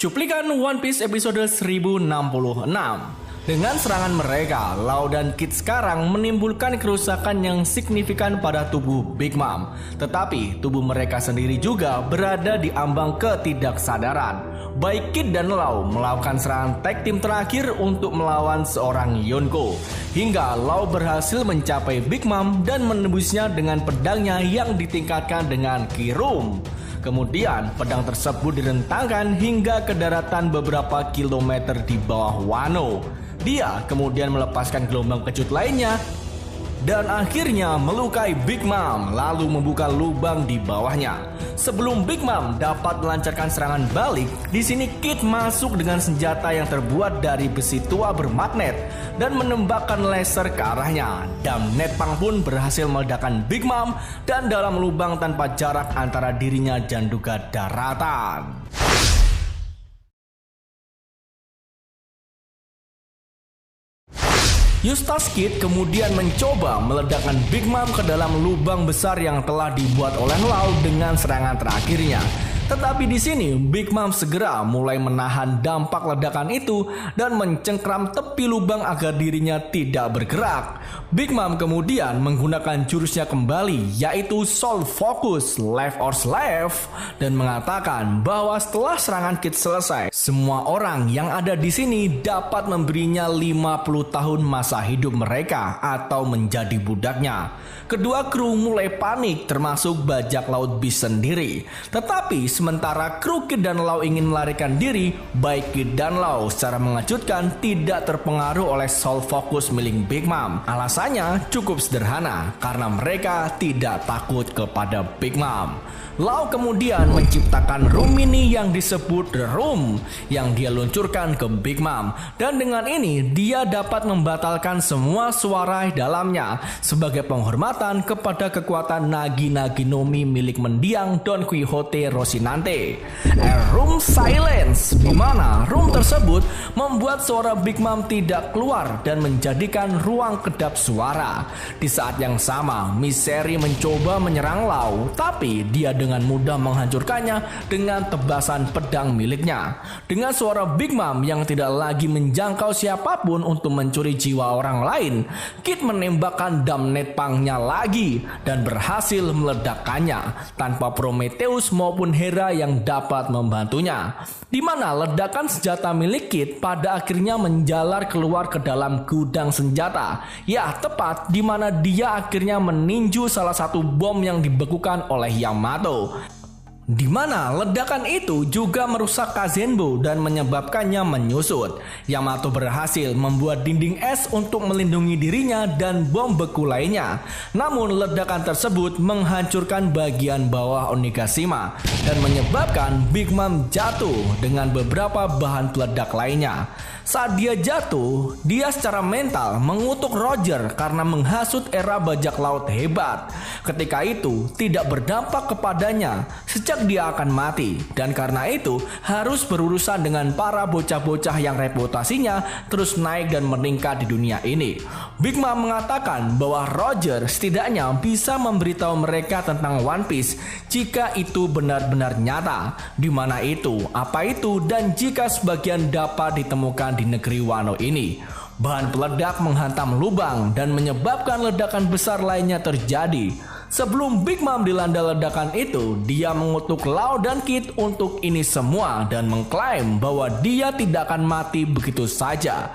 Cuplikan One Piece episode 1066. Dengan serangan mereka, Law dan Kid sekarang menimbulkan kerusakan yang signifikan pada tubuh Big Mom. Tetapi tubuh mereka sendiri juga berada di ambang ketidaksadaran. Baik Kid dan Law melakukan serangan tag team terakhir untuk melawan seorang Yonko. Hingga Law berhasil mencapai Big Mom dan menembusnya dengan pedangnya yang ditingkatkan dengan Kirum. Kemudian pedang tersebut direntangkan hingga ke daratan beberapa kilometer di bawah Wano. Dia kemudian melepaskan gelombang kejut lainnya dan akhirnya melukai Big Mom lalu membuka lubang di bawahnya. Sebelum Big Mom dapat melancarkan serangan balik, di sini Kid masuk dengan senjata yang terbuat dari besi tua bermagnet dan menembakkan laser ke arahnya. Dan Netpang pun berhasil meledakkan Big Mom dan dalam lubang tanpa jarak antara dirinya dan juga daratan. Eustace Kid kemudian mencoba meledakkan Big Mom ke dalam lubang besar yang telah dibuat oleh Law dengan serangan terakhirnya. Tetapi di sini Big Mom segera mulai menahan dampak ledakan itu dan mencengkram tepi lubang agar dirinya tidak bergerak. Big Mom kemudian menggunakan jurusnya kembali, yaitu Soul Focus Life or Slave, dan mengatakan bahwa setelah serangan Kid selesai, semua orang yang ada di sini dapat memberinya 50 tahun masa hidup mereka atau menjadi budaknya. Kedua kru mulai panik, termasuk bajak laut Beast sendiri. Tetapi sementara kru Kid dan Law ingin melarikan diri, baik Kid dan Law secara mengejutkan tidak terpengaruh oleh Soul Focus milik Big Mom. Alasannya cukup sederhana, karena mereka tidak takut kepada Big Mom. Law kemudian menciptakan room ini yang disebut The Room yang dia luncurkan ke Big Mom, dan dengan ini dia dapat membatalkan semua suara di dalamnya sebagai penghormatan kepada kekuatan Nagi-Nagi Nomi milik mendiang Don Quixote Rocinante. Room Silence, di mana room tersebut membuat suara Big Mom tidak keluar dan menjadikan ruang kedap suara. Di saat yang sama, Misery mencoba menyerang Law, tapi dia dengan mudah menghancurkannya dengan tebasan pedang miliknya. Dengan suara Big Mom yang tidak lagi menjangkau siapapun untuk mencuri jiwa orang lain, Kid menembakkan dam Netpangnya lagi dan berhasil meledakkannya tanpa Prometheus maupun Hera yang dapat membantunya. Di mana ledakan senjata milik Kid pada akhirnya menjalar keluar ke dalam gudang senjata. Ya, tepat di mana dia akhirnya meninju salah satu bom yang dibekukan oleh Yamato. Di mana ledakan itu juga merusak Kazenbo dan menyebabkannya menyusut. Yamato berhasil membuat dinding es untuk melindungi dirinya dan bom beku lainnya. Namun ledakan tersebut menghancurkan bagian bawah Onigashima dan menyebabkan Big Mom jatuh dengan beberapa bahan peledak lainnya. Saat dia jatuh, dia secara mental mengutuk Roger karena menghasut era bajak laut hebat. Ketika itu tidak berdampak kepadanya sejak dia akan mati, dan karena itu harus berurusan dengan para bocah-bocah yang reputasinya terus naik dan meningkat di dunia ini. Big Mom mengatakan bahwa Roger setidaknya bisa memberitahu mereka tentang One Piece jika itu benar-benar nyata, di mana itu, apa itu, dan jika sebagian dapat ditemukan di negeri Wano ini. Bahan peledak menghantam lubang dan menyebabkan ledakan besar lainnya terjadi. Sebelum Big Mom dilanda ledakan itu, dia mengutuk Law dan Kid untuk ini semua dan mengklaim bahwa dia tidak akan mati begitu saja.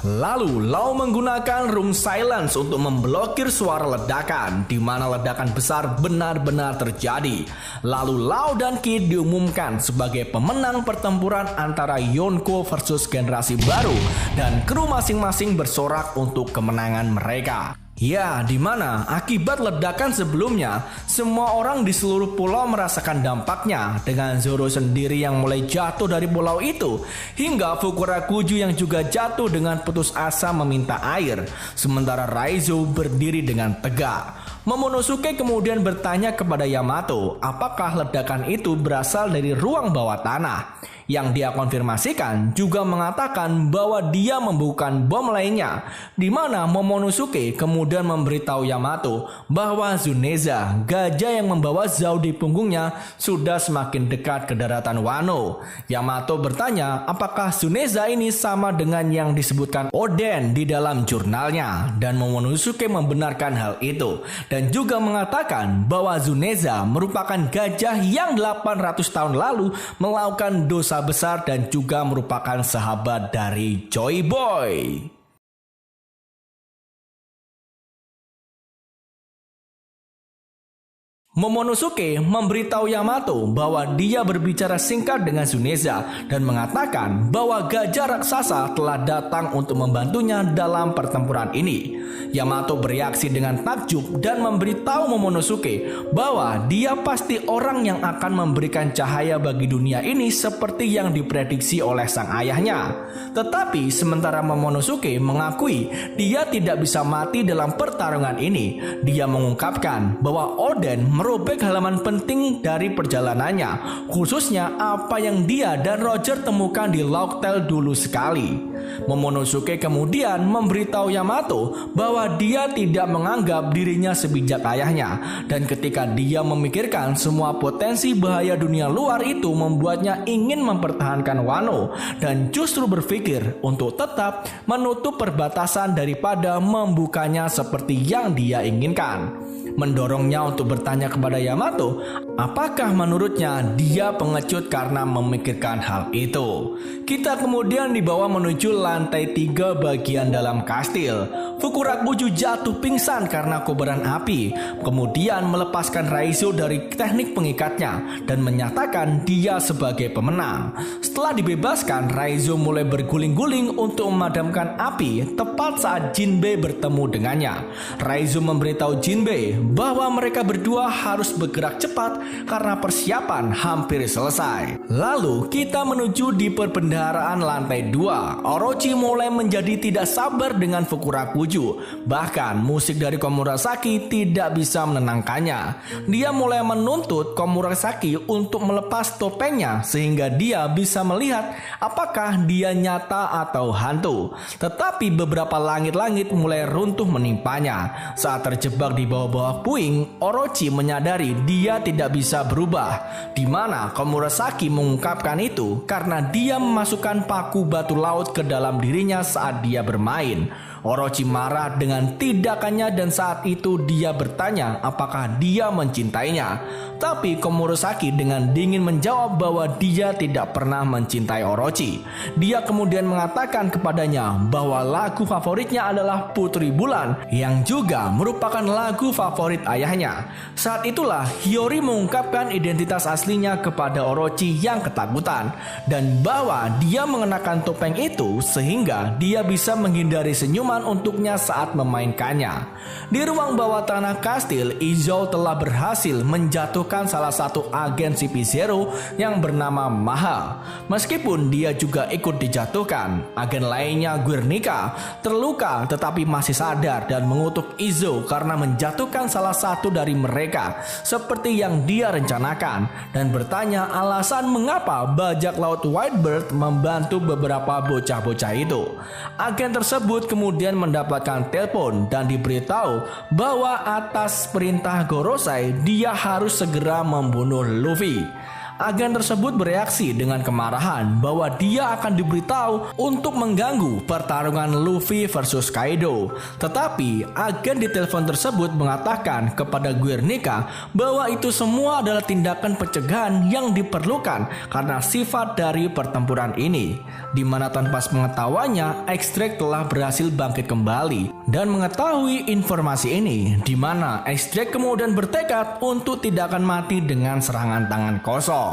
Lalu Law menggunakan Room Silence untuk memblokir suara ledakan, di mana ledakan besar benar-benar terjadi. Lalu Law dan Kid diumumkan sebagai pemenang pertempuran antara Yonko versus generasi baru, dan kru masing-masing bersorak untuk kemenangan mereka. Ya, di mana akibat ledakan sebelumnya, semua orang di seluruh pulau merasakan dampaknya, dengan Zoro sendiri yang mulai jatuh dari pulau itu, hingga Fukurakuju yang juga jatuh dengan putus asa meminta air, sementara Raizo berdiri dengan tegak. Momonosuke kemudian bertanya kepada Yamato apakah ledakan itu berasal dari ruang bawah tanah. Yang dia konfirmasikan juga mengatakan bahwa dia membukan bom lainnya, di mana Momonosuke kemudian memberitahu Yamato bahwa Tsuneza, gajah yang membawa Zou di punggungnya, sudah semakin dekat ke daratan Wano. Yamato bertanya apakah Tsuneza ini sama dengan yang disebutkan Oden di dalam jurnalnya, dan Momonosuke membenarkan hal itu dan juga mengatakan bahwa Tsuneza merupakan gajah yang 800 tahun lalu melakukan dosa besar dan juga merupakan sahabat dari Joy Boy. Momonosuke memberitahu Yamato bahwa dia berbicara singkat dengan Tsuneza dan mengatakan bahwa gajah raksasa telah datang untuk membantunya dalam pertempuran ini. Yamato bereaksi dengan takjub dan memberitahu Momonosuke bahwa dia pasti orang yang akan memberikan cahaya bagi dunia ini seperti yang diprediksi oleh sang ayahnya. Tetapi sementara Momonosuke mengakui dia tidak bisa mati dalam pertarungan ini, dia mengungkapkan bahwa Oden merobek halaman penting dari perjalanannya, khususnya apa yang dia dan Roger temukan di Locktail dulu sekali. Momonosuke kemudian memberitahu Yamato bahwa dia tidak menganggap dirinya sebijak ayahnya, dan ketika dia memikirkan semua potensi bahaya dunia luar itu membuatnya ingin mempertahankan Wano dan justru berpikir untuk tetap menutup perbatasan daripada membukanya seperti yang dia inginkan. Mendorongnya untuk bertanya kepada Yamato apakah menurutnya dia pengecut karena memikirkan hal itu. Kita kemudian dibawa menuju lantai 3 bagian dalam kastil. Fukurakuju jatuh pingsan karena kobaran api, kemudian melepaskan Raizo dari teknik pengikatnya dan menyatakan dia sebagai pemenang. Setelah dibebaskan, Raizo mulai berguling-guling untuk memadamkan api tepat saat Jinbei bertemu dengannya. Raizo memberitahu Jinbei bahwa mereka berdua harus bergerak cepat karena persiapan hampir selesai. Lalu kita menuju di perbendaharaan lantai 2. Orochi mulai menjadi tidak sabar dengan Fukurakuju. Bahkan musik dari Komurasaki tidak bisa menenangkannya. Dia mulai menuntut Komurasaki untuk melepas topengnya sehingga dia bisa melihat apakah dia nyata atau hantu. Tetapi beberapa langit-langit mulai runtuh menimpanya. Saat terjebak di bawah-bawah puing, Orochi menyadari dia tidak bisa berubah, di mana Komurasaki mengungkapkan itu karena dia memasukkan paku batu laut ke dalam dirinya saat dia bermain. Orochi marah dengan tindakannya dan saat itu dia bertanya apakah dia mencintainya. Tapi Komurasaki dengan dingin menjawab bahwa dia tidak pernah mencintai Orochi. Dia kemudian mengatakan kepadanya bahwa lagu favoritnya adalah Putri Bulan yang juga merupakan lagu favorit ayahnya. Saat itulah Hiyori mengungkapkan identitas aslinya kepada Orochi yang ketakutan dan bahwa dia mengenakan topeng itu sehingga dia bisa menghindari senyuman untuknya saat memainkannya. Di ruang bawah tanah kastil, Izou telah berhasil menjatuhkan salah satu agen CP0 yang bernama Mahal. Meskipun dia juga ikut dijatuhkan, agen lainnya Guernica terluka tetapi masih sadar dan mengutuk Izou karena menjatuhkan salah satu dari mereka seperti yang dia rencanakan dan bertanya alasan mengapa bajak laut Whitebird membantu beberapa bocah-bocah itu. Agen tersebut kemudian mendapatkan telepon dan diberitahu bahwa atas perintah Gorosei dia harus segera membunuh Luffy. Agen tersebut bereaksi dengan kemarahan bahwa dia akan diberitahu untuk mengganggu pertarungan Luffy versus Kaido. Tetapi agen di telepon tersebut mengatakan kepada Guernica bahwa itu semua adalah tindakan pencegahan yang diperlukan karena sifat dari pertempuran ini, di mana tanpa pengetahuannya X-Drake telah berhasil bangkit kembali dan mengetahui informasi ini, di mana X-Drake kemudian bertekad untuk tidak akan mati dengan serangan tangan kosong.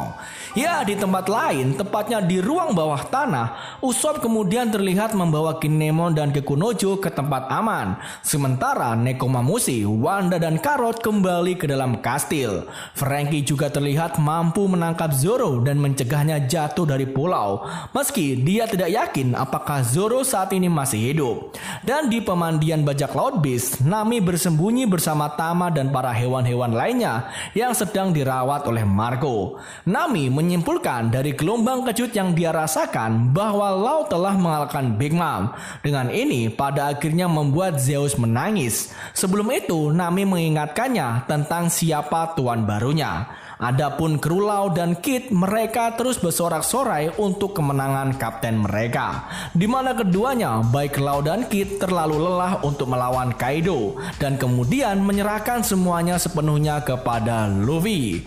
Ya, di tempat lain, tepatnya di ruang bawah tanah, Usopp kemudian terlihat membawa Kinemon dan Kekunojo ke tempat aman. Sementara Nekomamushi, Wanda dan Carrot kembali ke dalam kastil. Franky juga terlihat mampu menangkap Zoro dan mencegahnya jatuh dari pulau, meski dia tidak yakin apakah Zoro saat ini masih hidup. Dan di pemandian bajak laut Beast, Nami bersembunyi bersama Tama dan para hewan-hewan lainnya yang sedang dirawat oleh Marco. Nami menyimpulkan dari gelombang kejut yang dia rasakan bahwa Law telah mengalahkan Big Mom. Dengan ini pada akhirnya membuat Zeus menangis. Sebelum itu Nami mengingatkannya tentang siapa tuan barunya. Adapun kru Law dan Kid, mereka terus bersorak-sorai untuk kemenangan kapten mereka, di mana keduanya baik Law dan Kid terlalu lelah untuk melawan Kaido dan kemudian menyerahkan semuanya sepenuhnya kepada Luffy.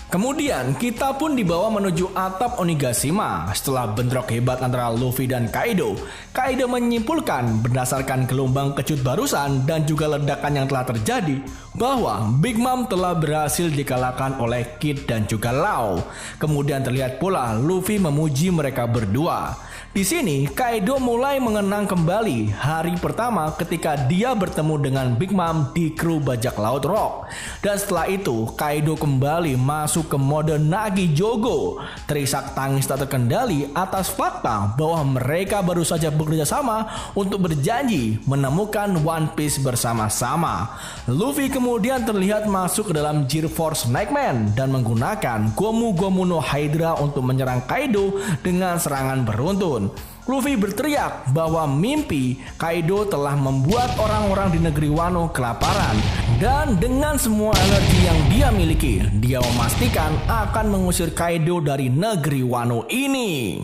Kemudian kita pun dibawa menuju atap Onigashima. Setelah bentrok hebat antara Luffy dan Kaido, Kaido menyimpulkan berdasarkan gelombang kejut barusan dan juga ledakan yang telah terjadi bahwa Big Mom telah berhasil dikalahkan oleh Kid dan juga Law. Kemudian terlihat pula Luffy memuji mereka berdua. Di sini Kaido mulai mengenang kembali hari pertama ketika dia bertemu dengan Big Mom di kru bajak laut Rock. Dan setelah itu Kaido kembali masuk ke mode Nagi Jogo, terisak tangis tak terkendali atas fakta bahwa mereka baru saja bekerja sama untuk berjanji menemukan One Piece bersama-sama. Luffy kemudian terlihat masuk ke dalam Gear Force Nightman dan menggunakan Gomu Gomu no Hydra untuk menyerang Kaido dengan serangan beruntun. Luffy berteriak bahwa mimpi Kaido telah membuat orang-orang di negeri Wano kelaparan, dan dengan semua energi yang dia miliki, dia memastikan akan mengusir Kaido dari negeri Wano ini.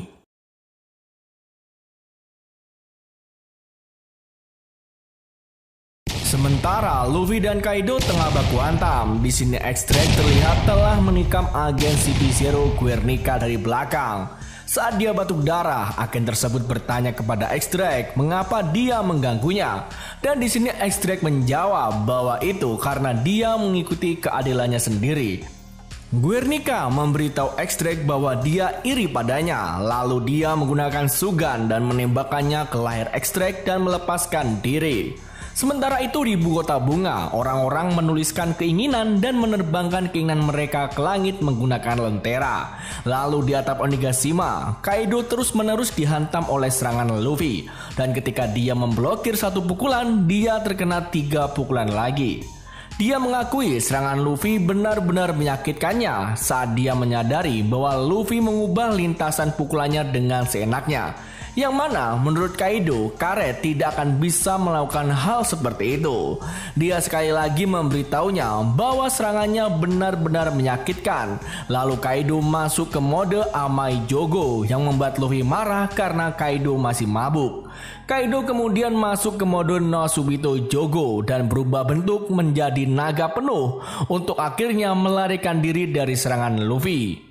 Sementara Luffy dan Kaido tengah baku hantam, di sini X-Drake terlihat telah menikam agen CP0 Guernica dari belakang. Saat dia batuk darah, agen tersebut bertanya kepada X-Drake mengapa dia mengganggunya. Dan di sini X-Drake menjawab bahwa itu karena dia mengikuti keadilannya sendiri. Guernica memberitahu X-Drake bahwa dia iri padanya, lalu dia menggunakan Sugan dan menembakkannya ke leher X-Drake dan melepaskan diri. Sementara itu di ibu kota bunga, orang-orang menuliskan keinginan dan menerbangkan keinginan mereka ke langit menggunakan lentera. Lalu di atap Onigashima, Kaido terus-menerus dihantam oleh serangan Luffy. Dan ketika dia memblokir satu pukulan, dia terkena 3 pukulan lagi. Dia mengakui serangan Luffy benar-benar menyakitkannya saat dia menyadari bahwa Luffy mengubah lintasan pukulannya dengan seenaknya. Yang mana menurut Kaido, karet tidak akan bisa melakukan hal seperti itu. Dia sekali lagi memberitahunya bahwa serangannya benar-benar menyakitkan. Lalu Kaido masuk ke mode Amai Jogo yang membuat Luffy marah karena Kaido masih mabuk. Kaido kemudian masuk ke mode Nosubito Jogo dan berubah bentuk menjadi naga penuh untuk akhirnya melarikan diri dari serangan Luffy.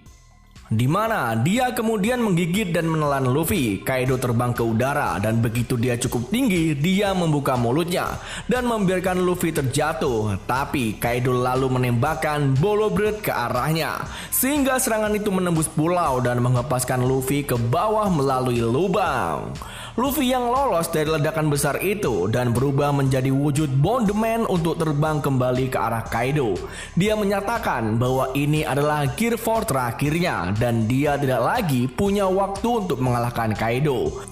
Di mana dia kemudian menggigit dan menelan Luffy. Kaido terbang ke udara dan begitu dia cukup tinggi, dia membuka mulutnya dan membiarkan Luffy terjatuh. Tapi Kaido lalu menembakkan Bolo Bread ke arahnya, sehingga serangan itu menembus pulau dan menghempaskan Luffy ke bawah melalui lubang. Luffy yang lolos dari ledakan besar itu dan berubah menjadi wujud Bondman untuk terbang kembali ke arah Kaido. Dia menyatakan bahwa ini adalah Gear 4 terakhirnya dan dia tidak lagi punya waktu untuk mengalahkan Kaido.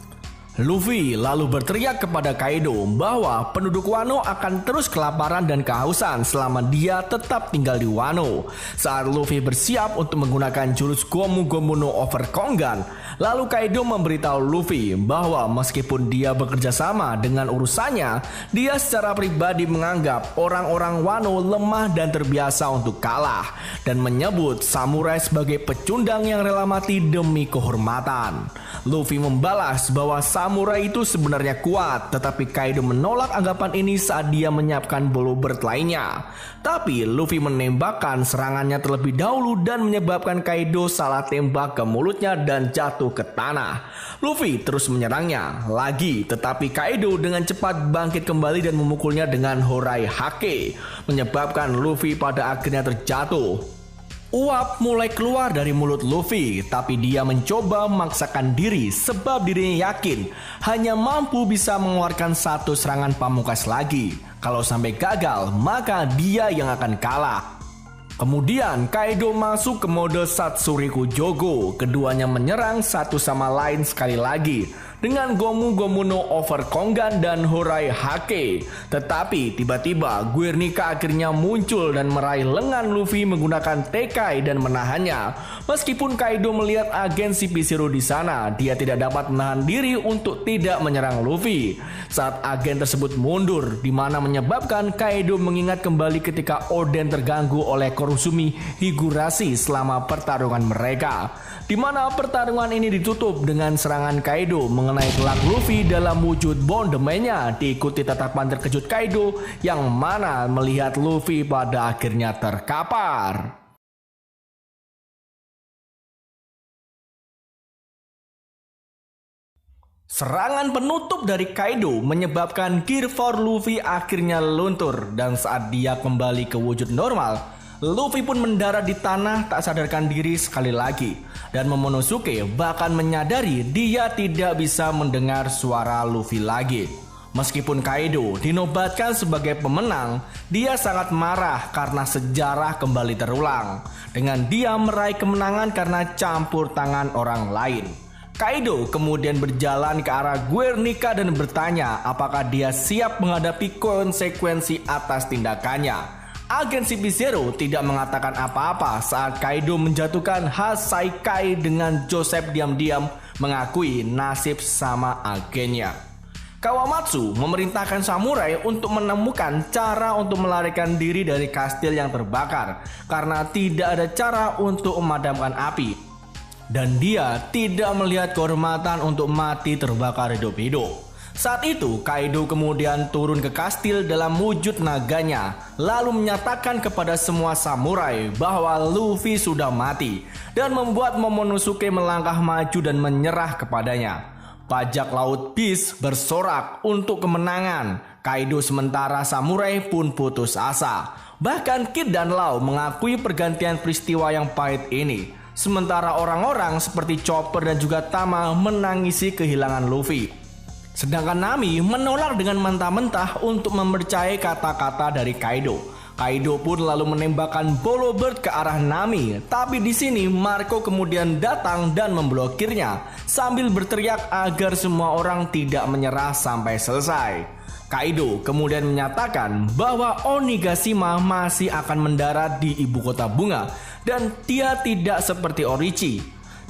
Luffy lalu berteriak kepada Kaido bahwa penduduk Wano akan terus kelaparan dan kehausan selama dia tetap tinggal di Wano. Saat Luffy bersiap untuk menggunakan jurus Gomu Gomu no Overkongan, lalu Kaido memberitahu Luffy bahwa meskipun dia bekerja sama dengan urusannya, dia secara pribadi menganggap orang-orang Wano lemah dan terbiasa untuk kalah, dan menyebut samurai sebagai pecundang yang rela mati demi kehormatan. Luffy membalas bahwa samurai itu sebenarnya kuat, tetapi Kaido menolak anggapan ini saat dia menyiapkan Bolo Bread lainnya. Tapi Luffy menembakkan serangannya terlebih dahulu dan menyebabkan Kaido salah tembak ke mulutnya dan jatuh ke tanah. Luffy terus menyerangnya lagi, tetapi Kaido dengan cepat bangkit kembali dan memukulnya dengan Horai Hake, menyebabkan Luffy pada akhirnya terjatuh. Uap mulai keluar dari mulut Luffy, tapi dia mencoba memaksakan diri sebab dirinya yakin hanya mampu bisa mengeluarkan satu serangan pamungkas lagi. Kalau sampai gagal, maka dia yang akan kalah. Kemudian Kaido masuk ke mode Satsuriku Jogo. Keduanya menyerang satu sama lain sekali lagi. dengan Gomu no Overkongan dan Horai Hake. Tetapi tiba-tiba Guernica akhirnya muncul dan meraih lengan Luffy menggunakan Tekai dan menahannya. Meskipun Kaido melihat agen CP0 di sana, dia tidak dapat menahan diri untuk tidak menyerang Luffy. Saat agen tersebut mundur, di mana menyebabkan Kaido mengingat kembali ketika Oden terganggu oleh Kurosumi Higurashi selama pertarungan mereka, di mana pertarungan ini ditutup dengan serangan Kaido mengenai kelak Luffy dalam wujud bondemenya, diikuti tatapan terkejut Kaido yang mana melihat Luffy pada akhirnya terkapar. Serangan penutup dari Kaido menyebabkan Gear 4 Luffy akhirnya luntur, dan saat dia kembali ke wujud normal, Luffy pun mendarat di tanah tak sadarkan diri sekali lagi, dan Momonosuke bahkan menyadari dia tidak bisa mendengar suara Luffy lagi. Meskipun Kaido dinobatkan sebagai pemenang, dia sangat marah karena sejarah kembali terulang dengan dia meraih kemenangan karena campur tangan orang lain. Kaido kemudian berjalan ke arah Guernica dan bertanya apakah dia siap menghadapi konsekuensi atas tindakannya. Agen CP0 tidak mengatakan apa-apa saat Kaido menjatuhkan Hasaikai dengan Joseph diam-diam mengakui nasib sama agennya. Kawamatsu memerintahkan samurai untuk menemukan cara untuk melarikan diri dari kastil yang terbakar karena tidak ada cara untuk memadamkan api. Dan dia tidak melihat kehormatan untuk mati terbakar hidup-hidup. Saat itu Kaido kemudian turun ke kastil dalam wujud naganya, lalu menyatakan kepada semua samurai bahwa Luffy sudah mati, dan membuat Momonosuke melangkah maju dan menyerah kepadanya. Bajak laut Beast bersorak untuk kemenangan. Kaido sementara samurai pun putus asa. Bahkan Kid dan Law mengakui pergantian peristiwa yang pahit ini. Sementara orang-orang seperti Chopper dan juga Tama menangisi kehilangan Luffy. Sedangkan Nami menolak dengan mentah-mentah untuk mempercayai kata-kata dari Kaido. Kaido pun lalu menembakkan Bolo Bird ke arah Nami. Tapi di sini Marco kemudian datang dan memblokirnya sambil berteriak agar semua orang tidak menyerah sampai selesai. Kaido kemudian menyatakan bahwa Onigashima masih akan mendarat di ibu kota bunga dan dia tidak seperti Orochi.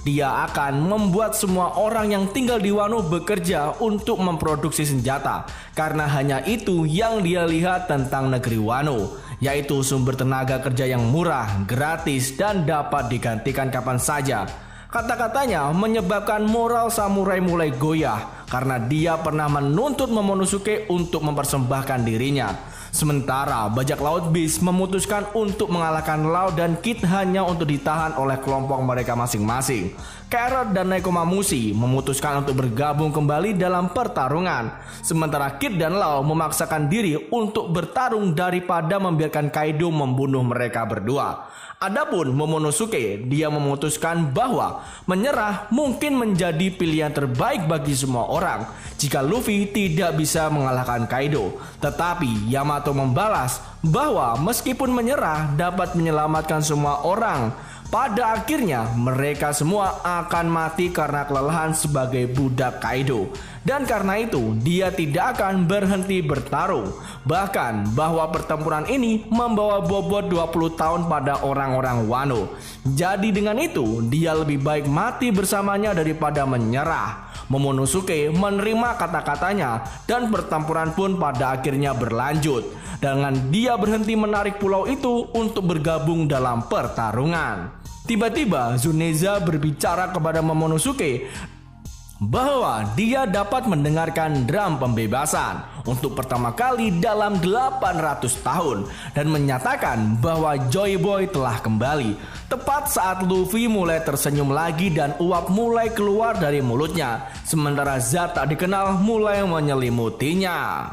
Dia akan membuat semua orang yang tinggal di Wano bekerja untuk memproduksi senjata karena hanya itu yang dia lihat tentang negeri Wano, yaitu sumber tenaga kerja yang murah, gratis, dan dapat digantikan kapan saja. Kata-katanya menyebabkan moral samurai mulai goyah karena dia pernah menuntut Momonosuke untuk mempersembahkan dirinya. Sementara bajak laut Beast memutuskan untuk mengalahkan Law dan Kid hanya untuk ditahan oleh kelompok mereka masing-masing. Carrot dan Nekomamushi memutuskan untuk bergabung kembali dalam pertarungan. Sementara Kid dan Law memaksakan diri untuk bertarung daripada membiarkan Kaido membunuh mereka berdua. Adapun Momonosuke, dia memutuskan bahwa menyerah mungkin menjadi pilihan terbaik bagi semua orang jika Luffy tidak bisa mengalahkan Kaido. Tetapi Yamato membalas bahwa meskipun menyerah dapat menyelamatkan semua orang, pada akhirnya mereka semua akan mati karena kelelahan sebagai budak Kaido. Dan karena itu dia tidak akan berhenti bertarung. Bahkan bahwa pertempuran ini membawa bobot 20 tahun pada orang-orang Wano. Jadi dengan itu dia lebih baik mati bersamanya daripada menyerah. Momonosuke menerima kata-katanya dan pertempuran pun pada akhirnya berlanjut. Dengan dia berhenti menarik pulau itu untuk bergabung dalam pertarungan. Tiba-tiba Tsuneza berbicara kepada Momonosuke bahwa dia dapat mendengarkan drum pembebasan untuk pertama kali dalam 800 tahun dan menyatakan bahwa Joy Boy telah kembali. Tepat saat Luffy mulai tersenyum lagi dan uap mulai keluar dari mulutnya, sementara zat tak dikenal mulai menyelimutinya.